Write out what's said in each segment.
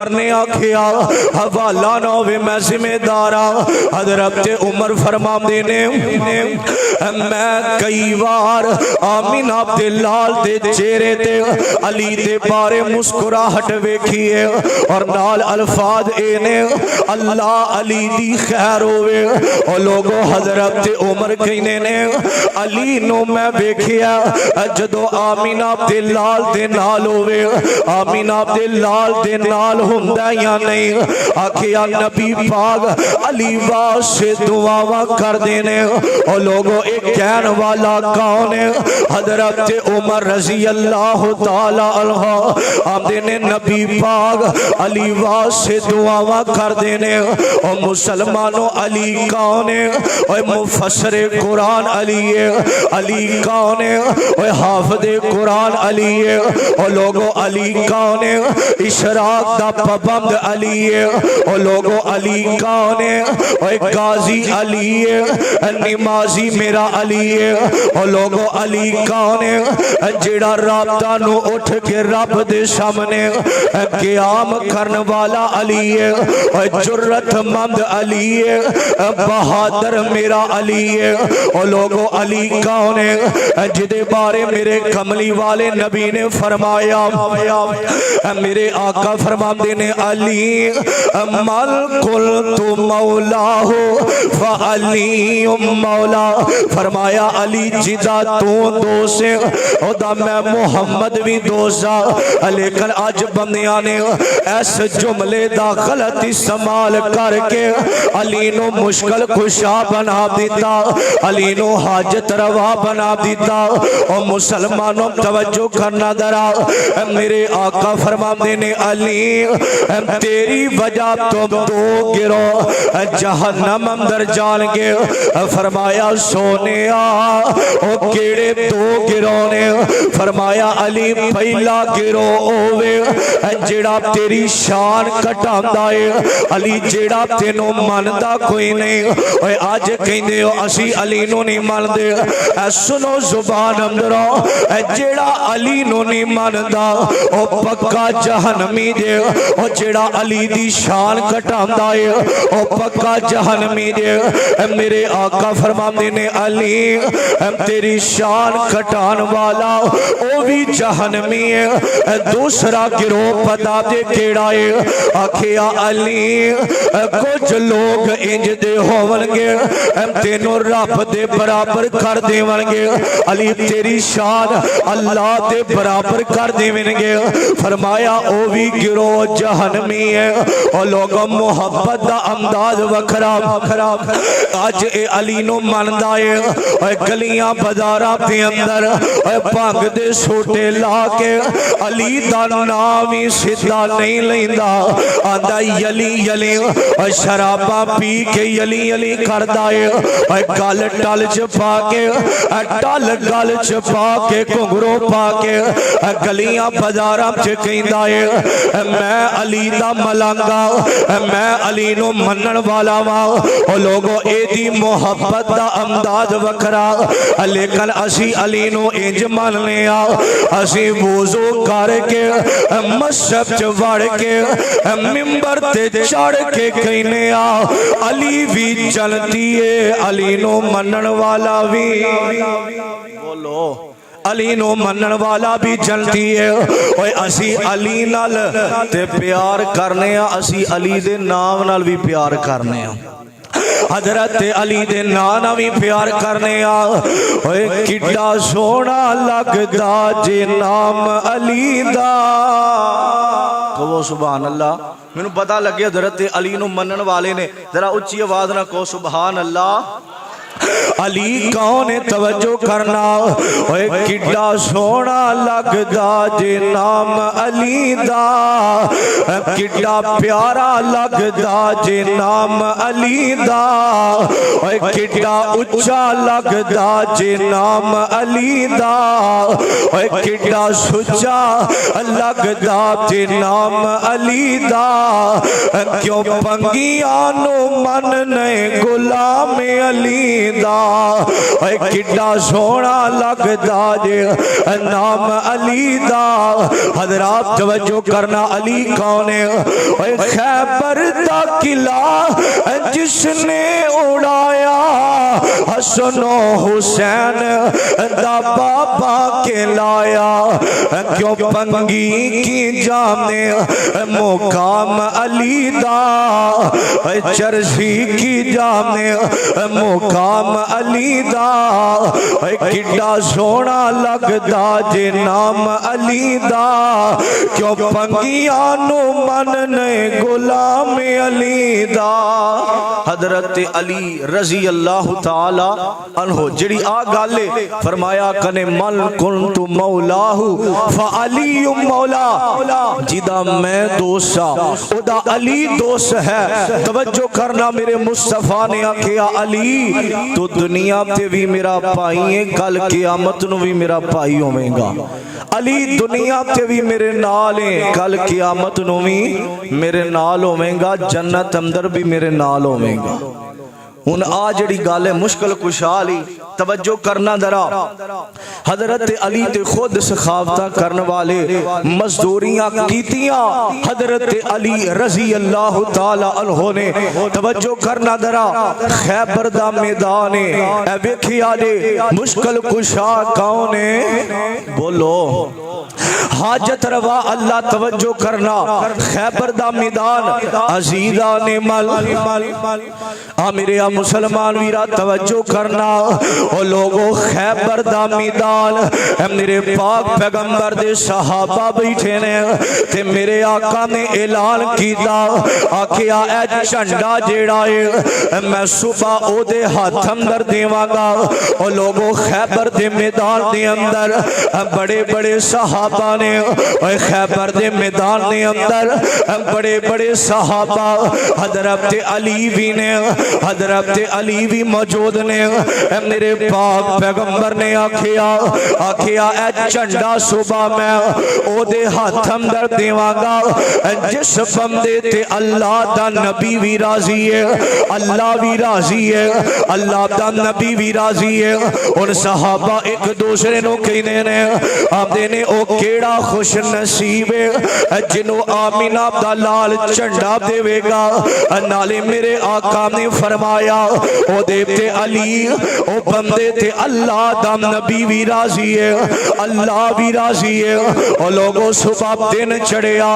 ने आखिया हवाला ना होवे मैं जिम्मेदारा। हजरत उमर फरमाते ने मैं कई बार आमीना दे लाल दे चेहरे ते अली दे बारे मुस्कुराहट वेखी है और नाल अल्फाज ए ने अल्लाह अली दी खैर होवे। और लोगों हजरत उमर कहने ने अली नो मैं वेखिया जदों आमीना दे लाल दे नाल होवे, आमीना दे लाल दे नाल हुंदा या नहीं। आखिया नबी पाक अली वास्ते दुआवा कर देने। और लोगों एक कहने वाला कौन है? हजरत उमर रजी अल्लाह ताला अन्हु आमदे ने नबी पाक अली वास्ते दुआवा कर देने। और मुसलमानों अली कौन है? और मुफस्सिर कुरान अली है। अली कौन है? और हाफिज़ कुरान अली है। और लोगों अली कौन है? इशराक दा पाबंद अली है। और लोगों अली कौन है? और गाजी अली है, नमाजी मेरा अली है। और लोगों अली कौन है? जेड़ा राता नु उठ के रब दे सामने क़याम करने वाला अली है। और जुर्रतमंद अली है, बहादुर मेरा अली है। और लोगों अली कौन है? जिदे बारे मेरे कमली वाले नबी ने फरमाया, मेरे आका फरमाते ने अली मल कुल तू मौला हो फअली मौला। फरमाया अली जिदा तू दोस्त है ओदा मैं मुहम्मद भी दोस्त हाँ। लेकिन अज बंदियां ने इस जुमले का गलत इस्तेमाल करके अली नो मुश्किल खुशा बना दिता, अली नो हाजत रवा बना दिता। और मुसलमानों तवज्जो करना दरा, मेरे आका फरमाते ने अली तेरी वजह तुम दो गिरो जहन्नम अंदर जान के। फरमाया सोने ओ केड़े दो गिरोह ने? फरमाया अली पहला गिरोह होवे जेड़ा तेरी शान घटांदा है, अली जेड़ा तेनों मनदा कोई नहीं। ओए अज कहंदे हो असी अली नूं नहीं मनदे, सुनो जुबान अंदरों जेड़ा अली नूं नहीं मनदा ओ पक्का जहन्नमी जे। ओ जेड़ा अली दी शान घटांदा है ओ पक्का जहन्नमी जे। मेरे आका फरमाते ने अली तेरी शान घटान वाला ओ भी जहन्नमी है। दूसरा गिरोह पता दे केड़ा है? आखिया अली कुछ लोग इंज दे होवणगे तेनों रब दे बराबर कर देवणगे, अली तेरी शान अल्लाह दे बराबर कर देवणगे। फरमाया ओ भी गिरोह जहन्नमी है। और लोगों मोहब्बत दा अंदाज वखरा वखरा अज ए अली नो मनदा है। और गलियां बाजारां दे अंदर भंग दे सोटे ला के अली दा नाम ही सीधा नहीं लैंदा, आंदा यली यली। और शराबा पी के यली यली करदा है। और गल टल च पा के टल गल च पा के घुंघरू पा के गलियां बाजारां च कहंदा है मैं अली दा मलांगा, मैं अली नो मनन वाला वा। और लोगों एदी मोहब्बत दा अंदाज वखरा। लेकिन असी अली नो इंज मनने आ, असी वुजू करके मस्जिद च वड़ के मिंबर ते चढ़ के कहने आ अली भी चलती है, अली नो मनन वाला भी। बोलो अली नो मनन वाला भी चलती है। ओए असी अली नाल ते प्यार करने आ, असी अली दे नाम नाल भी प्यार करने आ, हजरत अली दे नाम भी प्यार करने आ। ओए किड्डा सोना लगदा जे नाम अली दा। कहो सुभान अल्लाह। मैनू पता लगे हजरत अली नू मनन वाले ने, जरा उच्ची आवाज ना कहो सुभान अल्लाह। अली कौन है? तवज्जो करना। ओए किड्डा सोना लगदा जे नाम अली दा, किड्डा प्यारा लगदा जे नाम अली दा। ओए किड्डा उच्चा लगदा जे नाम अली दा। ओए किड्डा सुच्चा लगदा जे नाम अली दा। क्यों पंगियां नो मन ने गुलाम अली दा। ओए किड्डा सोहना लगदा जे नाम अली दा। हजरात तवज्जो करना, अली कौन है? ओए खैबर दा किला जिसने उड़ाया हसन हुसैन दा बाबा के लाया। क्यों पंगी की जाने मुकाम अली दा, चरसी की जाने मुकाम अली दा। किड्डा सोहना लगदा जे नाम अली दा, क्यों पंगिया नु मन ने गुलाम अली दा। हजरत अली रजी अल्लाह तआला अन्हो जिहड़ी आ गल फरमाया कने मन कुंतु मौलाहू फअली मौला, जिदा मैं दोस्त सा ओदा अली दोस्त है। तवज्जो करना, मेरे मुस्तफा ने आखिया अली तो दुनिया ते भी मेरा भाई है, कल क़यामत नूं भी मेरा भाई होवेगा। अली दुनिया ते भी मेरे नाल है, कल क़यामत नूं भी मेरे नाल होवेगा, जन्नत अंदर भी मेरे नाल होवेगा। हुन आ जड़ी गल है मुश्किल कुशाली, तवज्जो करना जरा। हजरत अली ते खुद सखावता करने वाले मजदूरियां कीतियां हजरत अली रजी अल्लाह तआला अन्हो ने। तवज्जो करना जरा, खैबर दा मैदान है, ए वेखिया जे मुश्किल कुशा कौन है? बोलो हाजत रवा अल्लाह। तवज्जो करना, खैबर दा मैदान अजीजा ने मल आ मेरे आ मुसलमान वीरा तवज्जो करना। ओ लोगो खैबर दा मैदान मेरे पाक पैगंबर दे सहाबा बैठे ने ते मेरे आका ने ऐलान कीता, आखिया ए झंडा जेड़ा है मैं सुबह ओदे हाथ अंदर देवांगा। ओ लोगो खैबर दे मैदान दे अंदर बड़े बड़े सहाबा ने, खैबर दे मैदान दे अंदर बड़े बड़े सहाबा हजरत अली भी ने, हजरत अली भी मौजूद ने। मेरे पाक पैगंबर ने आखिया ए झंडा सुबह मैं ओदे हाथ अंदर देवांगा जिस बंदे ते अल्लाह दा नबी भी राजी है, अल्लाह भी राजी है, अल्लाह दा नबी भी राजी है। उन सहाबा एक दूसरे नु कहने ने आंदे ने ओ केड़ा खुश नसीब है जिन्हों आमीना दा लाल झंडा देवेगा। नाले मेरे आका ने फरमाया ओ देते अली ओ बंदे ते अल्लाह दा नबी भी राजी है, अल्लाह भी राजी है। ओ लोगों सुबह दिन चढ़िया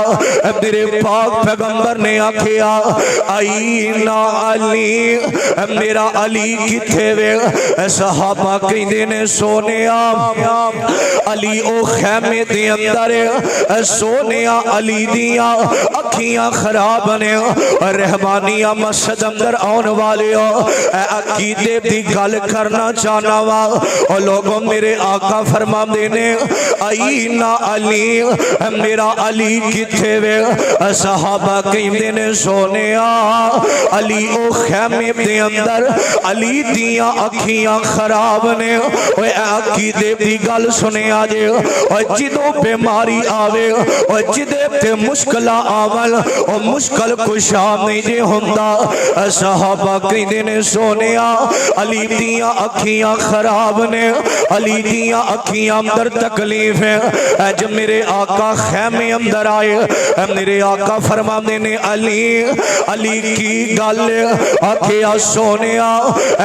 मेरे पाक पैगंबर ने आखिया आई ना अली मेरा अली किथे वे? सहाबा कहंदे ने सोनिया अली ओ खैमे दे अंदर, सोनिया अली दिया अखियां खराब ने, रहमानिया मस्जिद अंदर आने वाले अकीदे दी गल करना चाहना वा। और लोगों मेरे आका फरमांदे ने आई ना अली मेरा अली किथे वे? सहाबा कहंदे ने सोनिया अली ओ खैमे दे अंदर, अली दिया अखियां खराब ने। ओए अकीदे दी गल सुनिया जे, और जिदों बीमारी आवे और जिदे ते मुश्किल आवन ओ मुश्किल कुशा नहीं जे हुंदा। सहाबा कहंदे ने सोनिया अली दिया अखियां खराब ने, अली दिया अखियां अंदर तकलीफ है। अज मेरे आका खैमे अंदर आए, मेरे आका फरमांदे ने अली अली की गल? आखिया सोनिया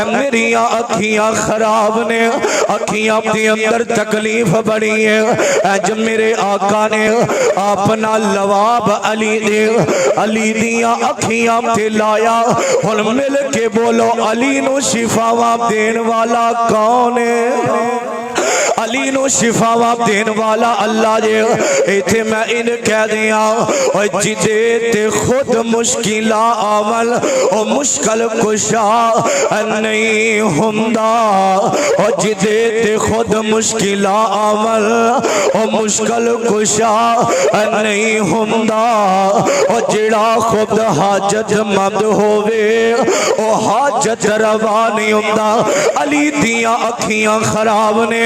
मेरिया अखियां खराब ने, अखियां दे अंदर तकलीफ बड़ी है। अज मेरे आका ने अपना लवाब अली दे, अली दिया अखियां ते लाया। हुण मिल के बोलो अली नू शिफावा देन वाला कौन है? अली नू शिफावा देन वाला अल्लाह जे। इथे मैं इन कह दिया और जिदे ते खुद मुश्किल आवन ओ मुश्किल कुशा नहीं हुंदा, और जिदे ते खुद मुश्किल आवन ओ मुश्किल कुशा नहीं हुंदा। और जिड़ा खुद हाजत मंद होवे ओ हाजत रवा नहीं हुंदा। अली दिया अखियां खराब ने,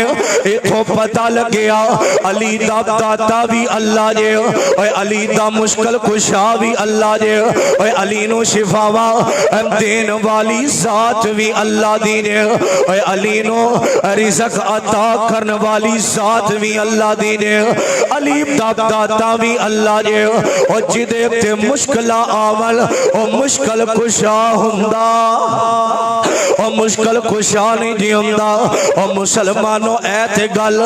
इथों पता लग्या अली दा दाता भी अल्लाह जे, अली दा मुश्किल कुशा भी अल्लाह जे, अली नू शिफावा देन वाली जात भी अल्लाह दी जे, अली नू रिज़्क अता करने वाली जात भी अल्लाह दी जे, अली दा दाता भी अल्लाह जे, और जिदे ते मुश्किल आवन ओ मुश्किल कुशा हुंदा, ओ मुश्किल कुशा नहीं जी हुंदा। और मुसलमानों ऐ गल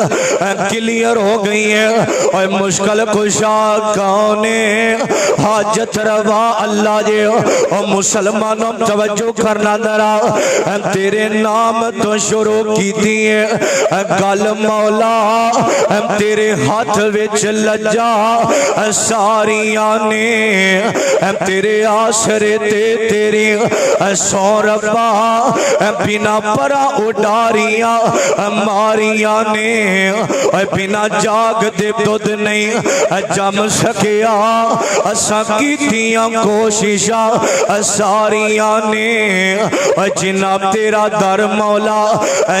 क्लियर हो गई है, और मुश्किल कुशा कौन है? हाजत रवा अल्लाह जे। और मुसलमानों तवज्जो करना जरा, तेरे नाम तो शुरू की थी गल मौला, तेरे हाथ विच लज्जा सारिया ने, तेरे आसरे ते तेरी सौ रब्बा, बिना परा उडारिया मारिया ने, बिना जाग दे दुध नहीं जम सकिया, असा कीतियां कोशिशा सारिया ने, जिन्ना तेरा दर मौला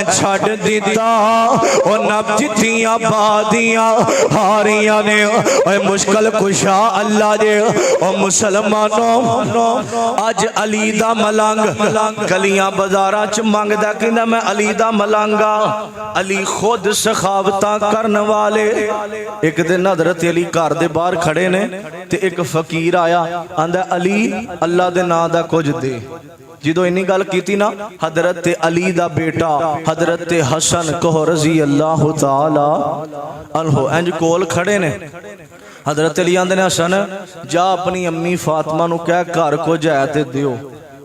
छड़ दिता, नब जितियां बादियां हारिया ने। मुश्किल कुशा अल्लाह दे। और मुसलमानों अज अली दा मलंग गलियां बाजारां च मंगदा, कहंदा मैं अली दा मलंगा। अली खुद सखावतां करन वाले। एक दिन हज़रत अली घर दे बाहर खड़े ने ते एक फकीर आया, आंदा अली अल्लाह दे नां दा कुछ दे। जो इन्नी गल की ना, हजरत अली दा बेटा हजरत हसन कहो रजी अल्लाह तआला अन्हु इंज कोल खड़े ने। हजरत अली आंदे ने हसन जा अपनी अम्मी फातिमा नू कह घर कुछ है ते दियो।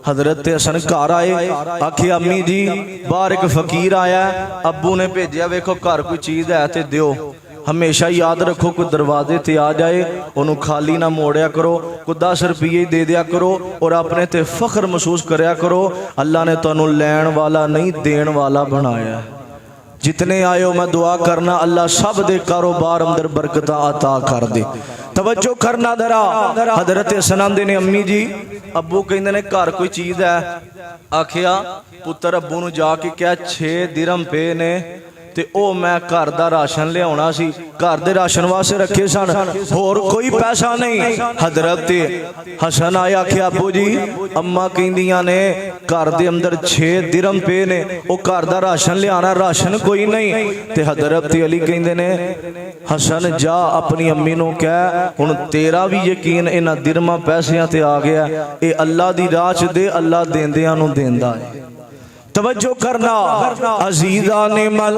हजरत हसन घर आए, आखे अम्मी जी बाहर एक फकीर आया, अब्बू ने भेजा, वेखो घर कोई चीज़ है ते दियो। हमेशा याद रखो कोई दरवाजे ते आ जाए उन्होंने खाली ना मोड़िया करो, कोई 10 रुपये दे दिया करो और अपने ते फख्र महसूस करया करो। अल्लाह ने तुहानू लैण वाला नहीं देण वाला बनाया। जितने आयो मैं दुआ करना अल्लाह सब दे कारोबार अंदर बरकत अता कर दे। तवज्जो करना दरा। हजरत हसन आंदे ने अम्मी जी अब्बू कहंदे ने घर कोई चीज़ है। आखिया पुत्र अब्बू नू जाके क्या 6 दिरहम पे ने ते ओ मैं घर दा राशन लियाउणा सी, घर दे राशन वास्ते रखे सन, होर कोई पैसा नहीं। हजरत हसन आया आखिया अब्बू जी अम्मा कहंदियां ने घर दे अंदर 6 दिरहम पे ने, ओ घर दा राशन लियाना, राशन कोई नहीं। ते हजरत अली कहंदे ने हसन जा अपनी अम्मी नू कह हुण तेरा भी यकीन इन्हां दिरहमां पैसियां ते आ गया, ये अल्लाह दी राह च दे, अल्लाह देंदियां नू देंदा है। तवज्जो करना अजीजा ने मल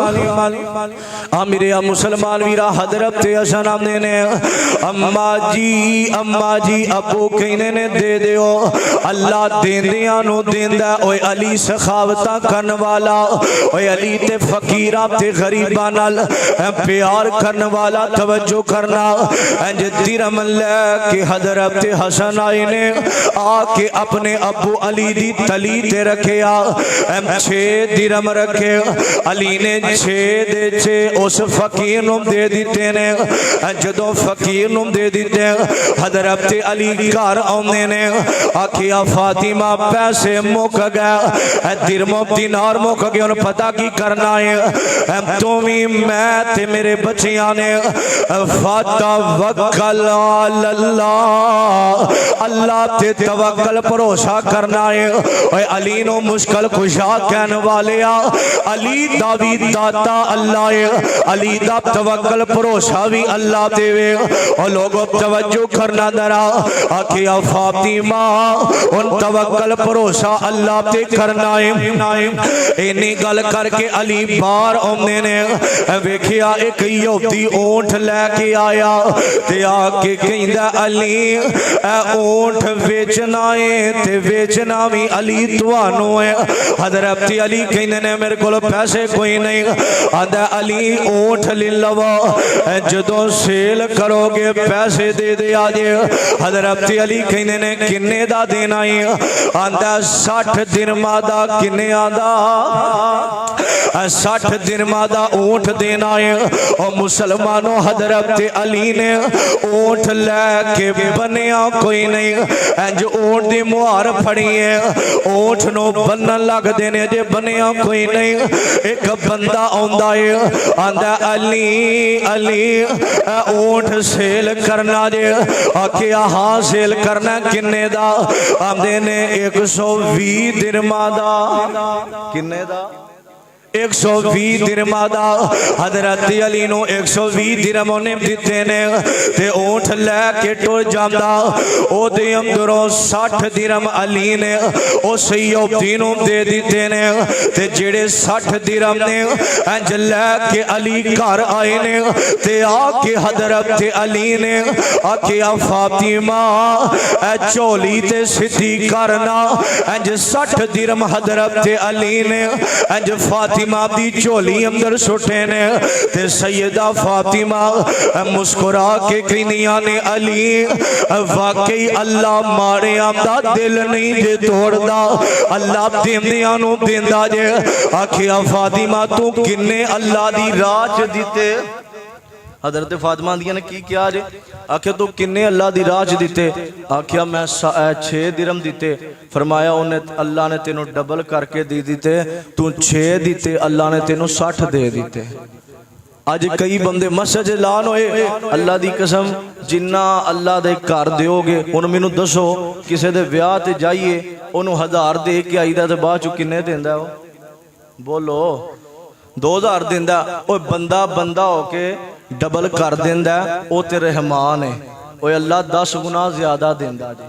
मेरे मुसलमान वीरा हजरत हसन आंदे ने अम्मा जी अबू कहने ने दे दियो। अल्लाह देंदियां नु देंदा। ओए अली सखावतां करन वाला, ओए अली ते फकीरां ते गरीबां नाल प्यार करन वाला। तवज्जो करना इंज दिरहम लेके हजरत हसन आए ने आके अपने अबू अली दी तली ते रखिया। 6 दिरहम रखे अली ने 6 दे 6 उस फकीर नूं दे दिते ने। जदों फकीर नूं दे दिते हजरत अली घर आउंदे ने आखिया फातिमा पैसे मुक गए, दिरहम दिनार मुक गए, हुण पता की करना है। तू भी मैं ते मेरे बच्चियां ने फतवक्कल अल्लाह, अल्लाह ते तवक्कल भरोसा करना है। ओए अली नो मुश्किल कुशा कहने वाले अली दा भी दाता अल्लाह है, अली दा तवक्कल भरोसा भी अल्लाह देवे। और लोगों तवज्जो करना दरा आखिया फातिमा उन तवक्कल भरोसा अल्लाह ते करना है। इन्नी गल करके अली बाहर आउंदे ने वेखिया एक यहूदी ऊंट लैके आया ते आके कहंदा अली ए ऊंट बेचना है ते बेचना भी अली तुहानू है। हजरत अली कहंदे ने मेरे कोल पैसे कोई नहीं। आंदा अली ऊंट ले लवो, जदों सेल करोगे पैसे दे दे आजे। हजरत अली कहंदे ने किन्ने दा देना है? आंदा 60 दिरहमां दा। किन्ने आंदा 60 दिरहमां दा ऊंट देना है। और मुसलमानों हजरत अली ने ऊंट लैके बनिया कोई नहीं, इंज ऊंट दी मुहार फड़ी है, ऊंट नो बनन लगदे ने जे बनिया कोई नहीं। एक बंदा आंदा है, आंदा अली अली ऊंट सेल करना जे। आखिया हाँ सेल करना, किन्ने दा? आंदे ने 120 दिरहमां दा। किन्ने दा? 120 दिरहमां दा। हजरत अली नूं 120 दिरहम उन्हें दिते ने ते ऊंट लैके टुर जांदा। ओदे अंदरों 60 दिरहम अली ने उस यहूदी नूं दे दिते ने ते जेड़े 60 दिरहम ने इंज लैके अली घर आए ने ते आके हजरत अली ने आखिया फातिमा ए झोली ते सीधी करना। इंज 60 दिरहम हजरत अली ने इंज फातिमा दी झोली अंदर सुटे ने ते सैयदा फातिमा मुस्कुरा के कहनिया ने अली वाकई अल्लाह माड़ियां दा दिल नहीं जे तोड़दा, अल्लाह देंदियां नूं देंदा जे। आखिया फातिमा तू किन्ने अल्लाह दी राह च दिते? हजरत फातिमा दिया ने की किया जे? आखिया तू किन्ने अल्लाह दी राह च दिते? आखिया मैं 6 दिरहम दिते। फरमाया उन्हें अल्लाह ने तेनों डबल करके दे दिते, तू 6 दिते, अल्लाह ने तेनों 60 दे दिते। अज कई बंदे मस्जिद ऐलान होए, अल्लाह दी कसम जिन्ना अल्लाह दे घर दोगे, हुण मैनू दसो किसी दे ब्याह ते जाइए उन्होंने 1000 दे के आईदा ते बाद चों किन्ने दिंदा? बोलो 2000 दिंदा। ओए बंदा बंदा होके डबल कर देंदा, ओ ते रहमान है। ओए अल्लाह 10 गुना ज्यादा देंदा जी।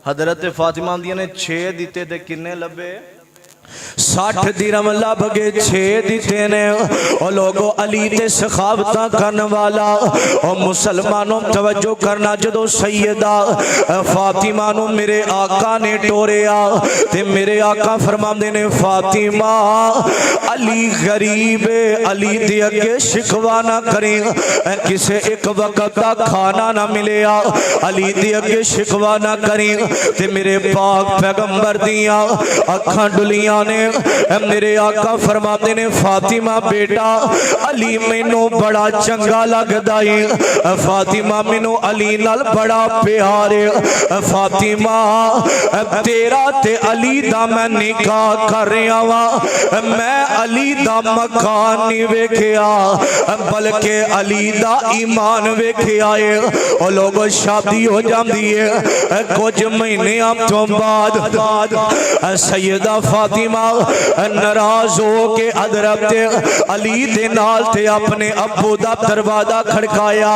हजरत फातिमा दिया ने 6 दिते ते किन्ने लभे? 60 दिरहम लभ गए, 6 दिते ने। और लोगों अली ते सखावता करने वाला और मुसलमानों तवज्जो करना, जदों सैयदा फातिमा नूं मेरे आका ने टोरिया ते मेरे आका फरमांदे ने फातिमा अली गरीब है, अली दे अगे शिकवा ना करें, किसे एक वक्त का खाना ना मिलिया अली दे अगे शिकवा ना करें। ते मेरे पाक पैगंबर दियां अखां डुलियां ने। मेरे आका फरमाते ने फातिमा बेटा अली मैनू बड़ा चंगा लगदा है, फातिमा मैनू अली नाल बड़ा प्यार है। फातिमा तेरा ते अली दा मैं निकाह कर रहा वा, मैं अली दा मकान नहीं वेखिया बल्कि अली दा ईमान वेखिया है। और लोगों शादी हो जाती है कुछ महीने तो बाद सैयदा फातिमा नाराज हो के हजरत अली दे नाल ते अपने अब्बू दा दरवाजा खड़काया।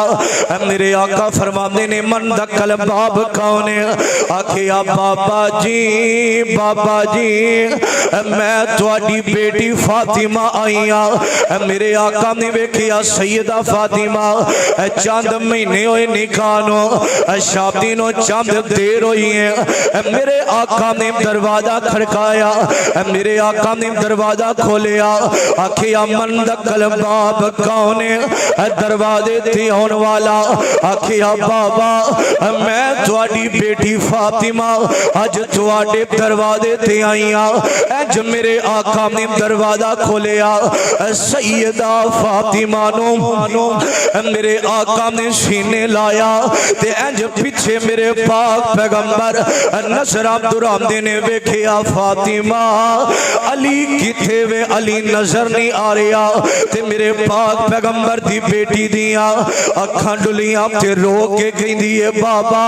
मेरे आका फरमाते ने मन दखल बाब कौन है? आखिया बाबा जी मैं तुहाडी बेटी फातिमा आई हाँ। मेरे आका ने वेखिया सैयदा फातिमा चंद महीने होए निकाह नो, शादी नो चंद देर हुई है। मेरे आका ने दरवाजा खड़काया, मेरे आका ने दरवाजा खोलिया। आखिया मन दखल बाब कौन है? दरवाजे ते आने वाला। आखिया बाबा मैं तुहाडी बेटी फातिमा अज तुहाडे दरवाजे ते आई हाँ। अज मेरे आका ने दरवाजा खोलिया, सैयदा फातिमा नो मेरे आका ने सीने लाया ते इंज पीछे मेरे पाक पैगंबर नजर दुरांदे ने वेखिया फातिमा अली किथे वे? अली नजर नहीं आ रहा। ते मेरे पाक पैगंबर दी बेटी दिया अखां डुलियां ते रो के कहंदी है बाबा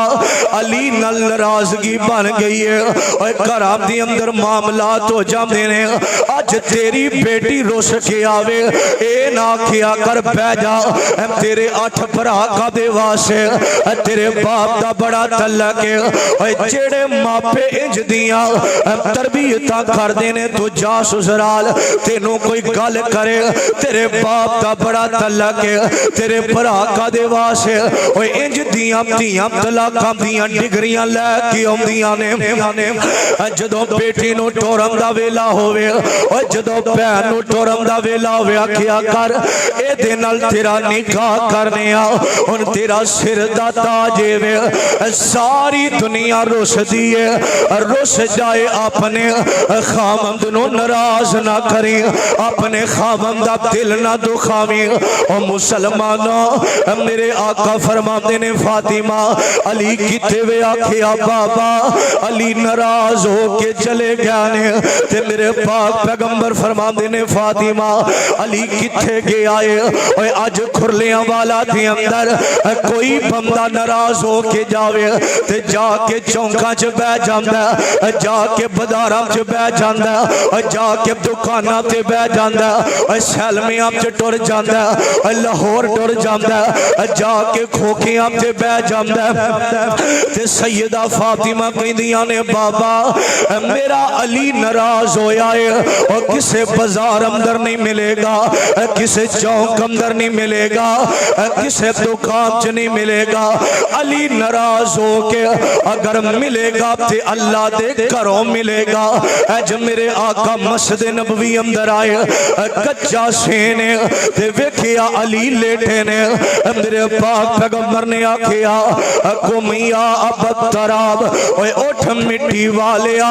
अली नाल नाराजगी बन गई है। और घरां दे अंदर मामलात हो जांदे ने। अज तेरी बेटी रुस के आवे ए ना आखिया कर बह जा, तेरे 8 भरा कादे वास्ते? तेरे बाप दा बड़ा तलक है। जेड़े मापे इंज दियां तरबियतां करदे ने तू जा ससुराल तेनों कोई गल करे, तेरे बाप दा बड़ा तलक है। तेरे भरा कादे वास्ते ओए इंज दियां धीयां तलाकां दियां डिगरियां लैके आउंदियां ने। जदों बेटी नूं टोरन दा वेला होवे, ओए जदों भैन नूं टोरन दा वेला होवे आखिया कर इहदे नाल तेरा निकाह करने आ, हुण तेरा सिर दा ताज है। सारी दुनिया रुसदी है, रुस जाए अपने खामद नूं नू नाराज ना करी, अपने खावंद दा दिल ना दुखावी। ओ मुसलमाना मेरे आका फरमाते ने फातिमा अली किथे वे? आखिया बाबा अली नाराज हो के चले गया ने। ते मेरे पाक पैगंबर फरमाते ने फातिमा अली किथे गया है? ओए अज खुरलियां वाला दे अंदर कोई बंदा नाराज हो के जावे ते जाके चौंका च बह जांदा, जाके बाजारां च बह जांदा, जाके दुकानां ते बह जांदा, सैलमियां च टुर जांदा, लाहौर टुर जांदा, जाके खोखियां ते बह जांदा। ते सैयदा फातिमा कहंदियां ने बाबा मेरा अली नाराज होया है और किसे बाजार अंदर नहीं मिलेगा, किसे चौक अंदर नहीं मिलेगा, किसे दुकान च नहीं मिलेगा। अली नाराज हो के अगर मिलेगा ते अल्लाह दे घरों मिलेगा। अज मेरे आका मस्जिद नबवी अंदर आए, कच्चा सेन ते वेखिया अली लेटे ने। मेरे पाक पैगंबर ने आखिया कुमिया अब तराब, ओए उठ मिट्टी वालिया।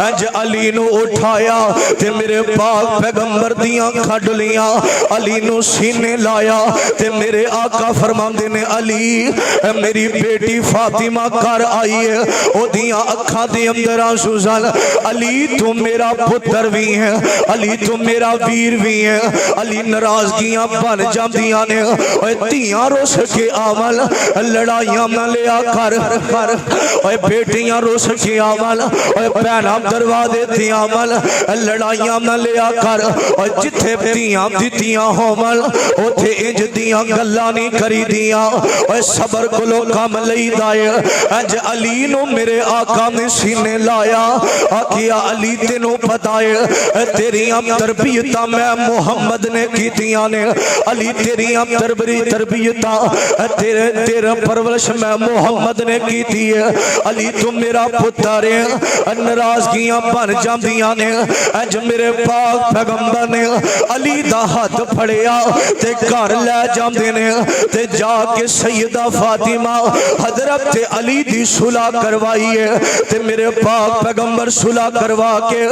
अज अली नू उठाया ते मेरे पाक पैगंबर दियां खडलियां अली नू सीने लाया ते मेरे आका फरमांदे ने अली मेरी बेटी फातिमा घर आई है, ओदियां अखां दे अंदर आंसू सन। अली तू मेरा पुत्र भी है, अली तू मेरा वीर भी है। अली नाराजगियां बन जांदियां ने, ओए धीयां रुस के आवल लड़ाइयां ना लिया कर, ओए बेटियां रुस के आवल, ओए भैनां दरवाजे ते आवल लड़ाइयां ना लिया कर। ओए जिथे धीयां दित्तियां होवल उथे इंज दियां गल्लां नहीं करी दियां। ओए सबर कोलो कम लईदा है। अज अली नू मेरे आका ने सीने लाया, आखिया अली तेनू पता है तेरियां तरबियतां मैं मुहम्मद ने कीतियां ने। अली तेरियां तरबियतां तेरा परवरिश मैं मुहम्मद ने कीती है। अली तू मेरा पुत्र है। नाराजगियां बन जांदियां ने। अज मेरे पाक पैगंबर ने अली दा हाथ फड़िया ते घर ले जांदे ने ते जाके सैयदा फातिमा हजरत अली दी सुलह करवाई है। ते मेरे पाक पैगंबर सुलह करवा के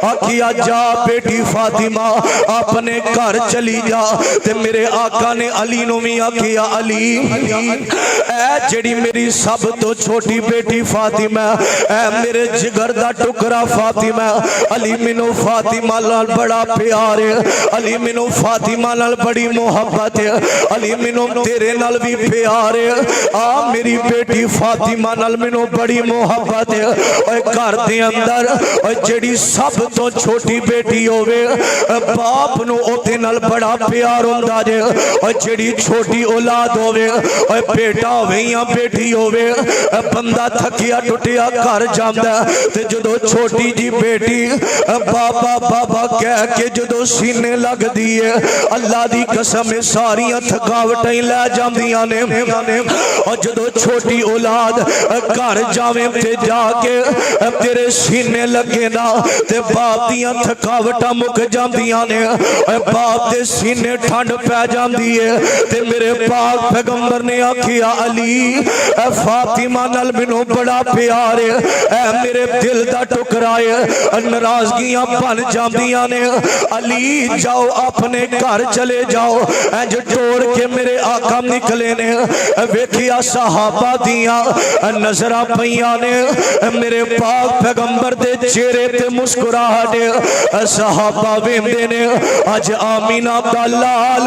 आखिया जा बेटी फातिमा अपने घर चली जा। ते मेरे आका ने अली नू भी आखिया अली ऐ जेड़ी मेरी सब तो छोटी बेटी फातिमा ऐ मेरे जिगर दा टुकड़ा फातिमा। अली मैनू फातिमा नाल बड़ा प्यार है, अली मैनू फातिमा नाल बड़ी मोहब्बत है, अली मैनू तेरे नाल भी प्यार है। आ मेरी बेटी फातिमा नाल मैनू बड़ी मोहब्बत है। ओए घर दे अंदर ओए जेड़ी सब तो छोटी बेटी होवे बाप नू ओदे नाल बड़ा प्यार हुंदा जे। ओए जेड़ी छोटी औलाद होवे ओए बेटा होवे या बेटी होवे बंदा थकिया टुटिया घर जांदा ते जदों छोटी जी बेटी बाबा बाबा कह के जदों सीने लगदी है अल्लाह दी कसम सारियां थकावटां लै जांदियां ने। और जदों छोटी औलाद घर जावे ते जाके तेरे सीने लगे ना ते बाप दियां थकावटां मुक जांदियां ने। बाप दे सीने ठंड पै जांदी है। ते मेरे पाक पैगंबर ने आखिया अली फातिमा नाल मैनू बड़ा प्यार है, ऐ मेरे दिल दा टुकड़ा है। नाराजगियां बन जांदियां ने। अली जाओ अपने घर चले जाओ। इंज तोड़ के मेरे आका निकले ने। वेखिया सहाबा दियां नजरां पईयां ने। मेरे पाक पैगंबर दे चेहरे ते मुस्कुराहट सहाबा वेंदे ने। अज आमीना दा लाल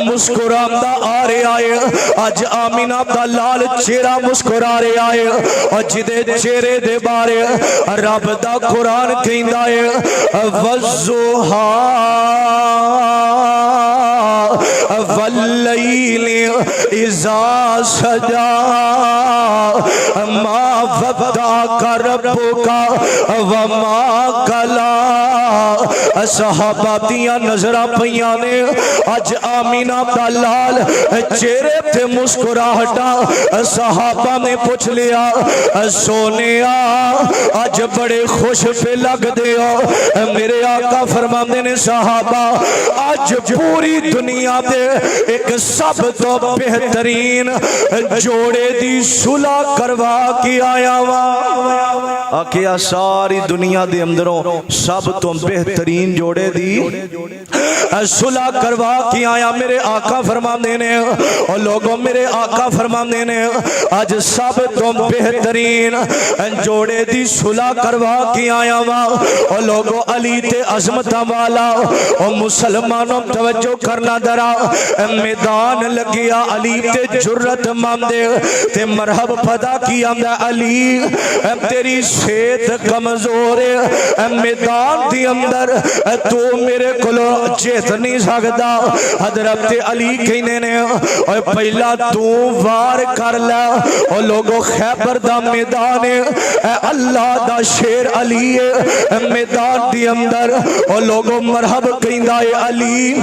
मुस्कुरांदा आ रहा है। अज आमीना दा लाल चेहरा मुस्कुरा रहा है। और जिदे चेहरे दे बारे रब दा कुरान कहंदा है वज़ुहा वल्लैली इज़ा सजा मा वद्दाका रब्बुका व मा कला। सहाबा दियां नजरां पईयां ने। अज आमीना दा लाल चेहरे ते मुस्कुराहटा। सहाबा ने पूछ लिया सोनिया अज बड़े खुश पे लगदे हो। मेरे आका फरमांदे ने सहाबा अज पूरी दुनिया दे एक सब तो बेहतरीन जोड़े दी सुलह करवा के आया वा। आखिया सारी दुनिया दे अंदरों सब तो बेहतरीन जोड़े दी सुलह करवा के आया मेरे आका फरमाते ने और लोगों मेरे आका फरमाते ने अज सब तो बेहतरीन जोड़े दी सुलह करवा के आया वा और लोगों अली ते अजमत वाला और मुसलमानों तवज्जो करना दरा मैदान लगिया अली ते जुर्रत मंदे ते मरहब पता की आंदा अली तेरी सेहत कमजोर है मैदान दी अंदर तू मेरे कोलों जीत नहीं सकदा हजरत अली कहने ने और पहला तू वार कर ला और लोगों खैबर दा मैदान है अल्लाह दा शेर अली है मैदान दी अंदर और लोगों मरहब कहंदा है अली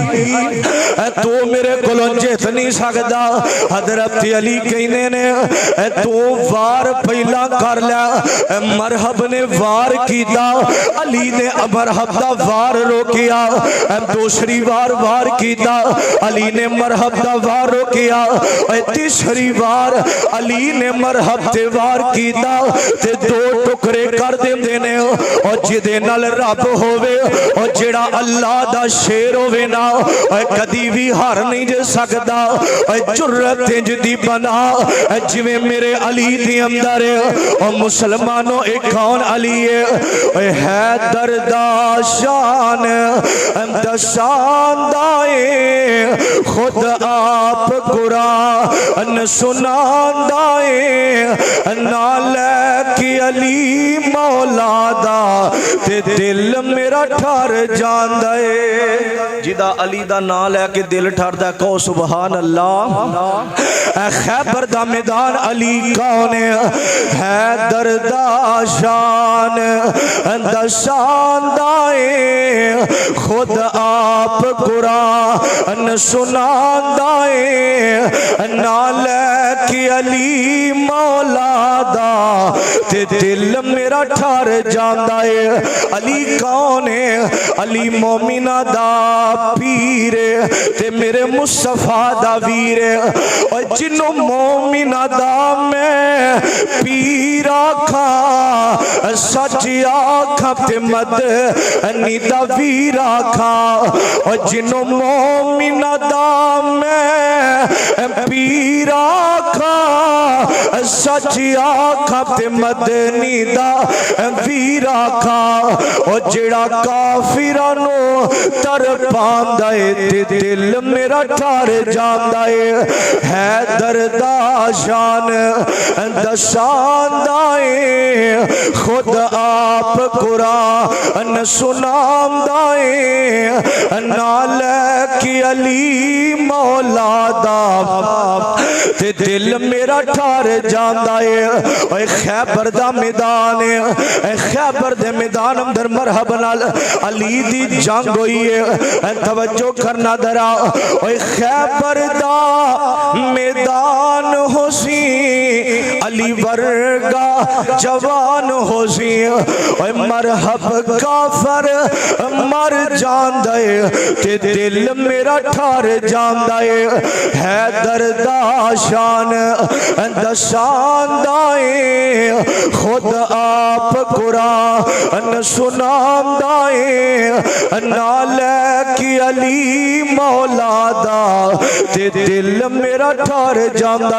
तू मेरे कोलों जीत नहीं सकदा हजरत अली कहने ने तू वार पहला कर ला मरहब ने वार कीता अली ने मरहब दा वार रोकिया दूसरी बार वार कीता अली ने मरहब दा वार रोकिया तीसरी बार अली ने मरहब ते वार कीता ते दो टुकड़े कर देंदे ने और जिदे नाल रब होवे और जेड़ा अल्लाह दा शेर होवे ना कदी भी हार नहीं जा सकदा जुर्रत जिदी बना जिवें मेरे अली दे अंदर और मुसलमानों एक कौन अली है दर्दा शान दसांदाए खुद आप कुरान सुनांदाए नाले की अली मौला दा ते दिल मेरा ठर जांदा है जिदा अली दा नाम लैके दिल ठरदा कहो सुभान अल्लाह खैबर दा मैदान अली कौन है दर्दा शान दसांदाए खुद आप कुरान सुनांदाए नाले की अली मौला दा ते दिल मेरा ठर जांदा है अली कौन है अली मोमिना दा पीर ते मेरे मुस्तफा दा वीर और जिन्हों मोमिना दा मैं पीर आखा सच आखा ते मद नीदा वीर आखा और जिन्हों मोमिना दा मैं पीर आखा सच आखा ते मदनी दा वीर आखा और जेड़ा काफिरां नु तर पांदा ते दिल मेरा ठर जांदा है दर्दा शान दसांदा खुद आप कुरान सुनांदा नाले की अली मौला दा ते दिल मेरा ठर जांदा है खैबर दा मैदान खैबर दे मैदान अंदर मरहब नाल अली दी जंग हुई है तवज्जो करना दरा खैबर दा मैदान होसी अली वर्गा जवान होसी मरहब काफर मर जांदा ते दिल मेरा ठर जांदा है दर्दा शान दसांदा खुद आप कुरान सुनांदा नाले की अली मौला दा ते दिल मेरा ठर जांदा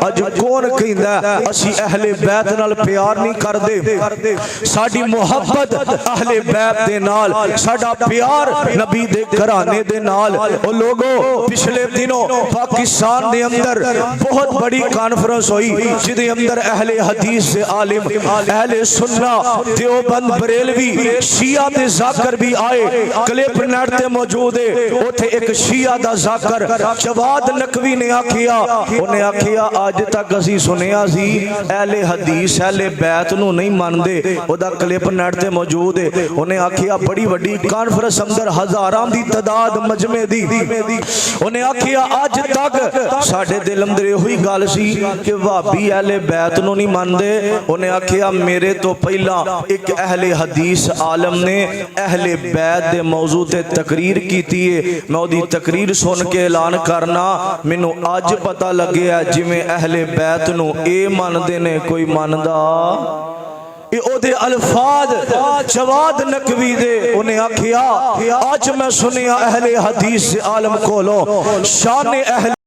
अज कौन कहंदा असी अहले बैत नाल प्यार नहीं करदे साडी मोहब्बत अहले बैत दे नाल साडा प्यार नबी दे घराने दे नाल ओ लोगो पिछले दिनों पाकिस्तान दे अंदर बहुत बड़ी कॉन्फ्रेंस हुई जिदे अंदर अहले हदीस से आलिम अहले सुन्ना देवबंद बरेलवी शिया ते जाकर भी आए क्लिप नेट ते मौजूद है उथे एक शिया दा जाकर जवाद नकवी ने आखिया उन्हें आखिया अज तक असी सुनिया सी अहले हदीस अहले बैत नू नहीं मानदे ओदा क्लिप नेट ते मौजूद है उन्हें आखिया बड़ी वड्डी कॉन्फ्रेंस अंदर हजारां दी तादाद मजमे दी उन्हें आखिया अज तक साडे दिल अंदर इही गल सी कि भाभी अहले बैत नू नहीं मानदे उन्हें आखिया मेरे तो पहला एक अहले हदीस आलम ने अहले बैत दे मौजू ते तकरीर कीती है मैं ओदी तकरीर सुन के ऐलान करना मैनू अज पता लगे जिवें अहले बैत नू ए मनदे ने कोई मनदा ये ओदे अल्फाज जवाद नकवी दे उन्हें आखिया आज मैं सुनिया अहले हदीस आलम कोलो शान अहले